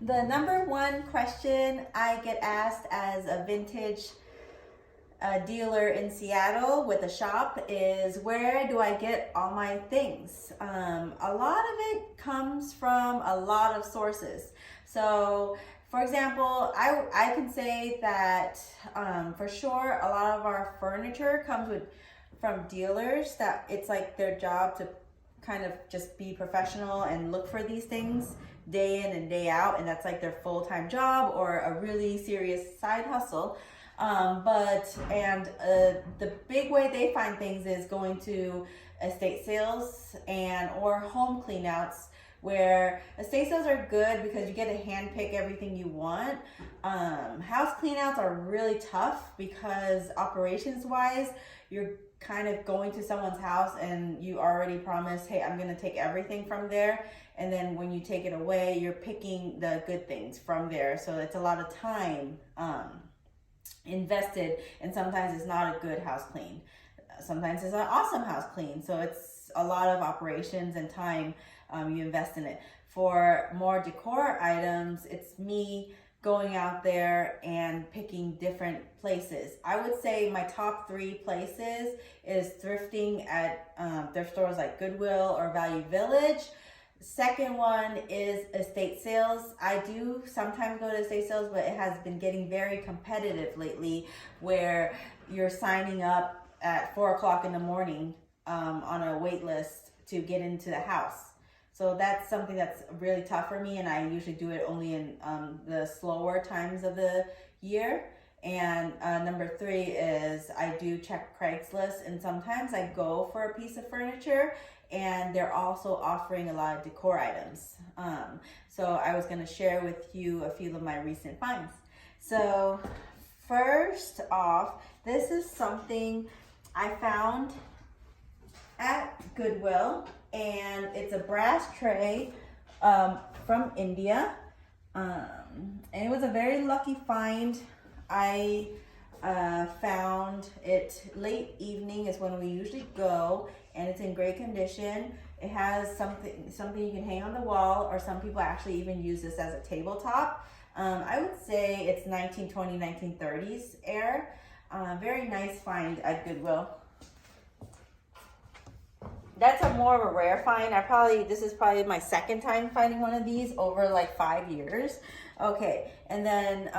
The number one question I get asked as a vintage dealer in Seattle with a shop is, where do I get all my things? A lot of it comes from a lot of sources. So for example, I can say that for sure a lot of our furniture comes from dealers that it's like their job to kind of just be professional and look for these things day in and day out, and that's like their full-time job or a really serious side hustle. The big way they find things is going to estate sales and or home cleanouts, where estate sales are good because you get to hand pick everything you want. House cleanouts are really tough because operations wise, you're kind of going to someone's house and you already promised, hey, I'm gonna take everything from there. And then when you take it away, you're picking the good things from there. So it's a lot of time invested, and sometimes it's not a good house clean. Sometimes it's an awesome house clean. So it's a lot of operations and time you invest in it. For more decor items, it's me going out there and picking different places. I would say my top 3 places is thrifting at thrift stores like Goodwill or Value Village. Second one is estate sales. I do sometimes go to estate sales, but it has been getting very competitive lately, where you're signing up at 4 o'clock in the morning on a wait list to get into the house. So that's something that's really tough for me, and I usually do it only in the slower times of the year. And number 3 is I do check Craigslist, and sometimes I go for a piece of furniture and they're also offering a lot of decor items. So I was gonna share with you a few of my recent finds. So first off, this is something I found at Goodwill, and it's a brass tray from India. And it was a very lucky find. I found it late evening is when we usually go, and it's in great condition. It has something you can hang on the wall, or some people actually even use this as a tabletop. I would say it's 1920s, 1930s era. Very nice find at Goodwill. That's a more of a rare find. This is probably my second time finding one of these over like 5 years. Okay, and then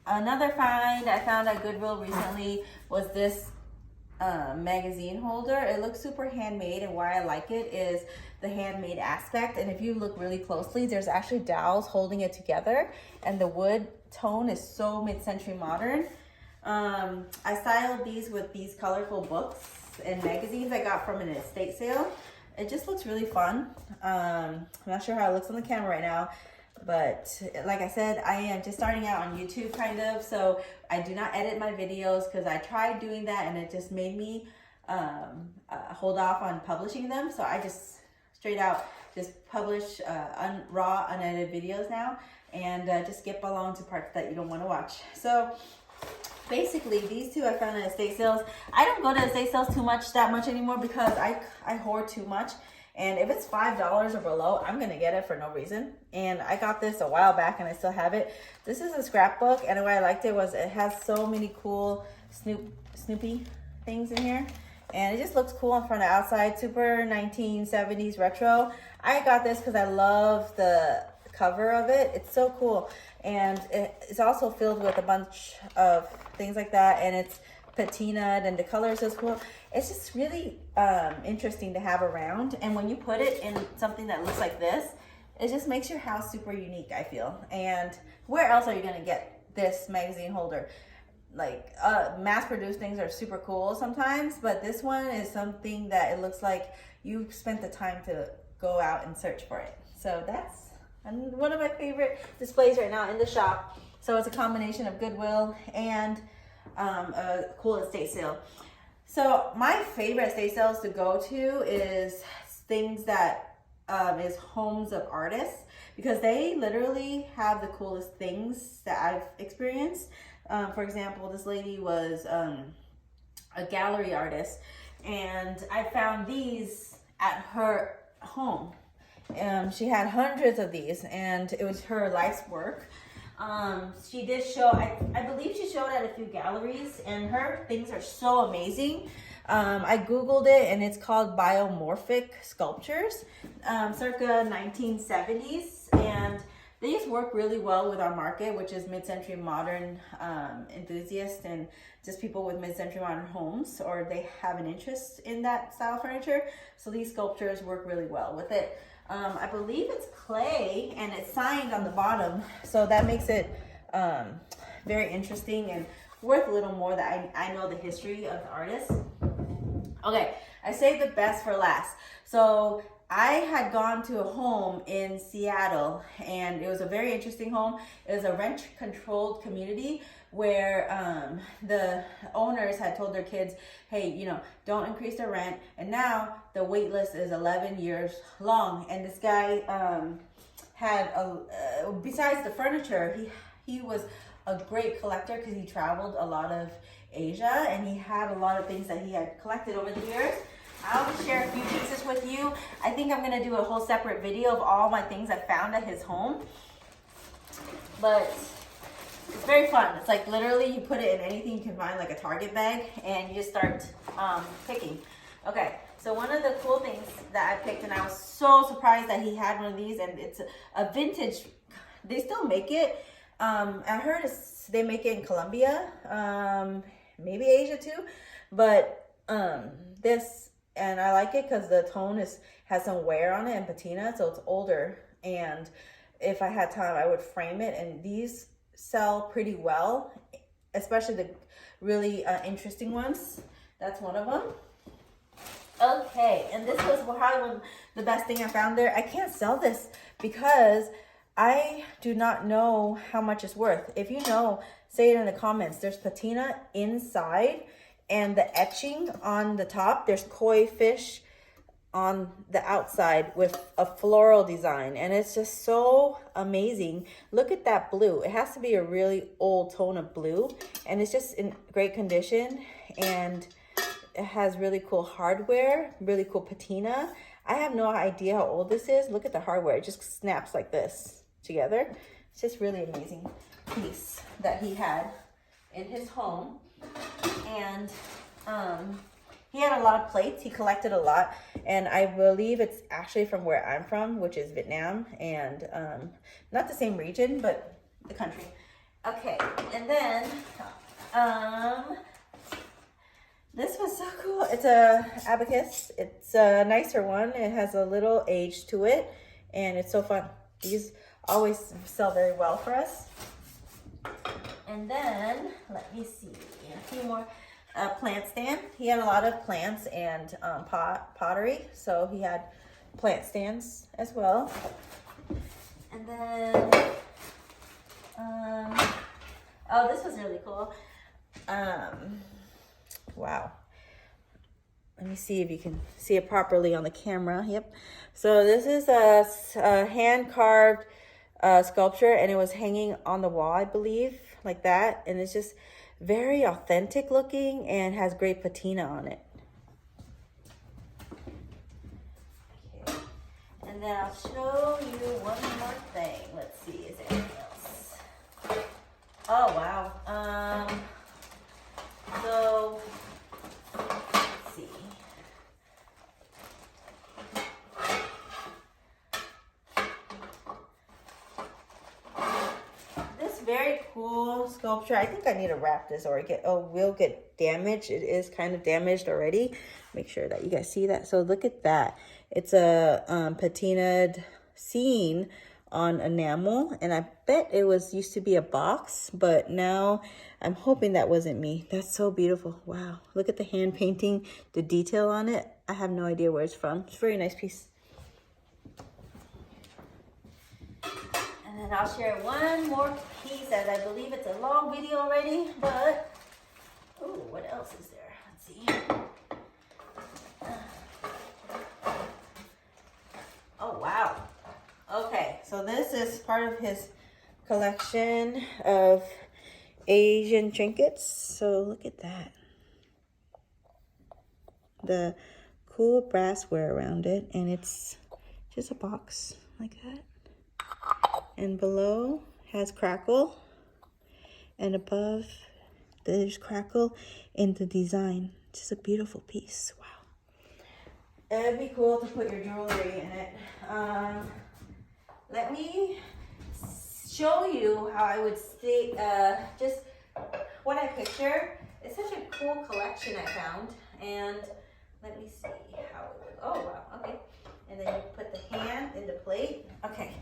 another find I found at Goodwill recently was this magazine holder. It looks super handmade, and why I like it is the handmade aspect. And if you look really closely, there's actually dowels holding it together, and the wood tone is so mid-century modern. I styled these with these colorful books and magazines I got from an estate sale. It just looks really fun. I'm not sure how it looks on the camera right now, but like I said, I am just starting out on YouTube kind of, so I do not edit my videos because I tried doing that and it just made me hold off on publishing them. So I just straight out just publish raw unedited videos now, and just skip along to parts that you don't want to watch. So basically, these two I found at estate sales. I don't go to estate sales that much anymore because I hoard too much. And if it's $5 or below, I'm gonna get it for no reason. And I got this a while back and I still have it. This is a scrapbook, and why I liked it was it has so many cool Snoopy things in here. And it just looks cool on front and outside, super 1970s retro. I got this because I love the cover of it. It's so cool. And it's also filled with a bunch of things like that, and it's patinaed, and the color is so cool. It's just really interesting to have around, and when you put it in something that looks like this, it just makes your house super unique, I feel. And where else are you gonna get this magazine holder? Like mass-produced things are super cool sometimes, but this one is something that it looks like you spent the time to go out and search for it. So that's one of my favorite displays right now in the shop. So it's a combination of Goodwill and a cool estate sale. So my favorite estate sales to go to is things that is homes of artists, because they literally have the coolest things that I've experienced. For example, this lady was a gallery artist, and I found these at her home. She had hundreds of these, and it was her life's work. She did show, I believe she showed at a few galleries, and her things are so amazing. I Googled it, and it's called Biomorphic Sculptures, circa 1970s. And these work really well with our market, which is mid-century modern enthusiasts and just people with mid-century modern homes, or they have an interest in that style furniture. So these sculptures work really well with it. I believe it's clay, and it's signed on the bottom, so that makes it very interesting and worth a little more that I know the history of the artist. Okay, I saved the best for last. So I had gone to a home in Seattle, and it was a very interesting home. It was a rent-controlled community where the owners had told their kids, hey, you know, don't increase the rent. And now the wait list is 11 years long. And this guy had, besides the furniture, he was a great collector because he traveled a lot of Asia, and he had a lot of things that he had collected over the years. I'll share a few pieces with you. I think I'm gonna do a whole separate video of all my things I found at his home. But it's very fun. It's like literally you put it in anything you can find, like a Target bag, and you just start picking. Okay, so one of the cool things that I picked, and I was so surprised that he had one of these, and it's a vintage, they still make it. I heard they make it in Colombia, maybe Asia too, but this, and I like it because the tone has some wear on it and patina, so it's older. And if I had time, I would frame it, and these sell pretty well, especially the really interesting ones. That's one of them. Okay, and this was probably the best thing I found there. I can't sell this because I do not know how much it's worth. If you know, say it in the comments. There's patina inside, and the etching on the top. There's koi fish on the outside with a floral design, and it's just so amazing. Look at that blue. It has to be a really old tone of blue, and it's just in great condition, and it has really cool hardware, really cool patina. I have no idea how old this is. Look at the hardware. It just snaps like this together. It's just really amazing piece that he had in his home. And he had a lot of plates. He collected a lot, and I believe it's actually from where I'm from, which is Vietnam, and not the same region, but the country. Okay, and then this was so cool. It's a abacus. It's a nicer one. It has a little age to it, and it's so fun. These always sell very well for us. And then let me see a few more. Plant stand. He had a lot of plants and pottery, so he had plant stands as well. And then oh, this was really cool. Wow. Let me see if you can see it properly on the camera. Yep. So this is a hand-carved sculpture, and it was hanging on the wall, I believe, like that. And it's just very authentic looking and has great patina on it. Okay. And then I'll show you one more thing. Let's see, is there anything else? Oh, wow. So let's see. This very cool sculpture. I think I need to wrap this or will get damaged. It is kind of damaged already. Make sure that you guys see that. So look at that. It's a patinaed scene on enamel, and I bet it used to be a box, but now I'm hoping that wasn't me. That's so beautiful. Wow, look at the hand painting, the detail on it. I have no idea where it's from. It's a very nice piece. And then I'll share one more piece, as I believe it's a long video already, but oh, what else is there? Let's see. Oh, wow. Okay, so this is part of his collection of Asian trinkets. So look at that. The cool brassware around it, and it's just a box like that. And below has crackle. And above, there's crackle in the design. Just a beautiful piece. Wow. It'd be cool to put your jewelry in it. Let me show you how I would stay, just what I picture. It's such a cool collection I found. And let me see how it would, oh wow, okay. And then you put the hand in the plate. Okay.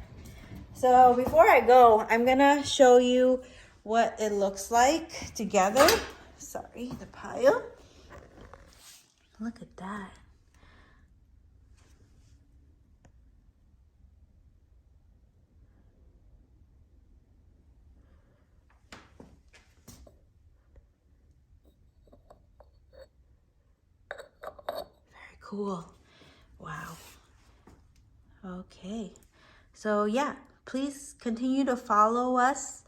So before I go, I'm gonna show you what it looks like together. Sorry, the pile. Look at that. Very cool. Wow. Okay. So yeah, please continue to follow us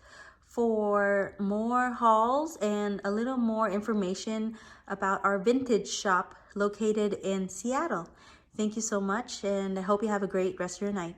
for more hauls and a little more information about our vintage shop located in Seattle. Thank you so much, and I hope you have a great rest of your night.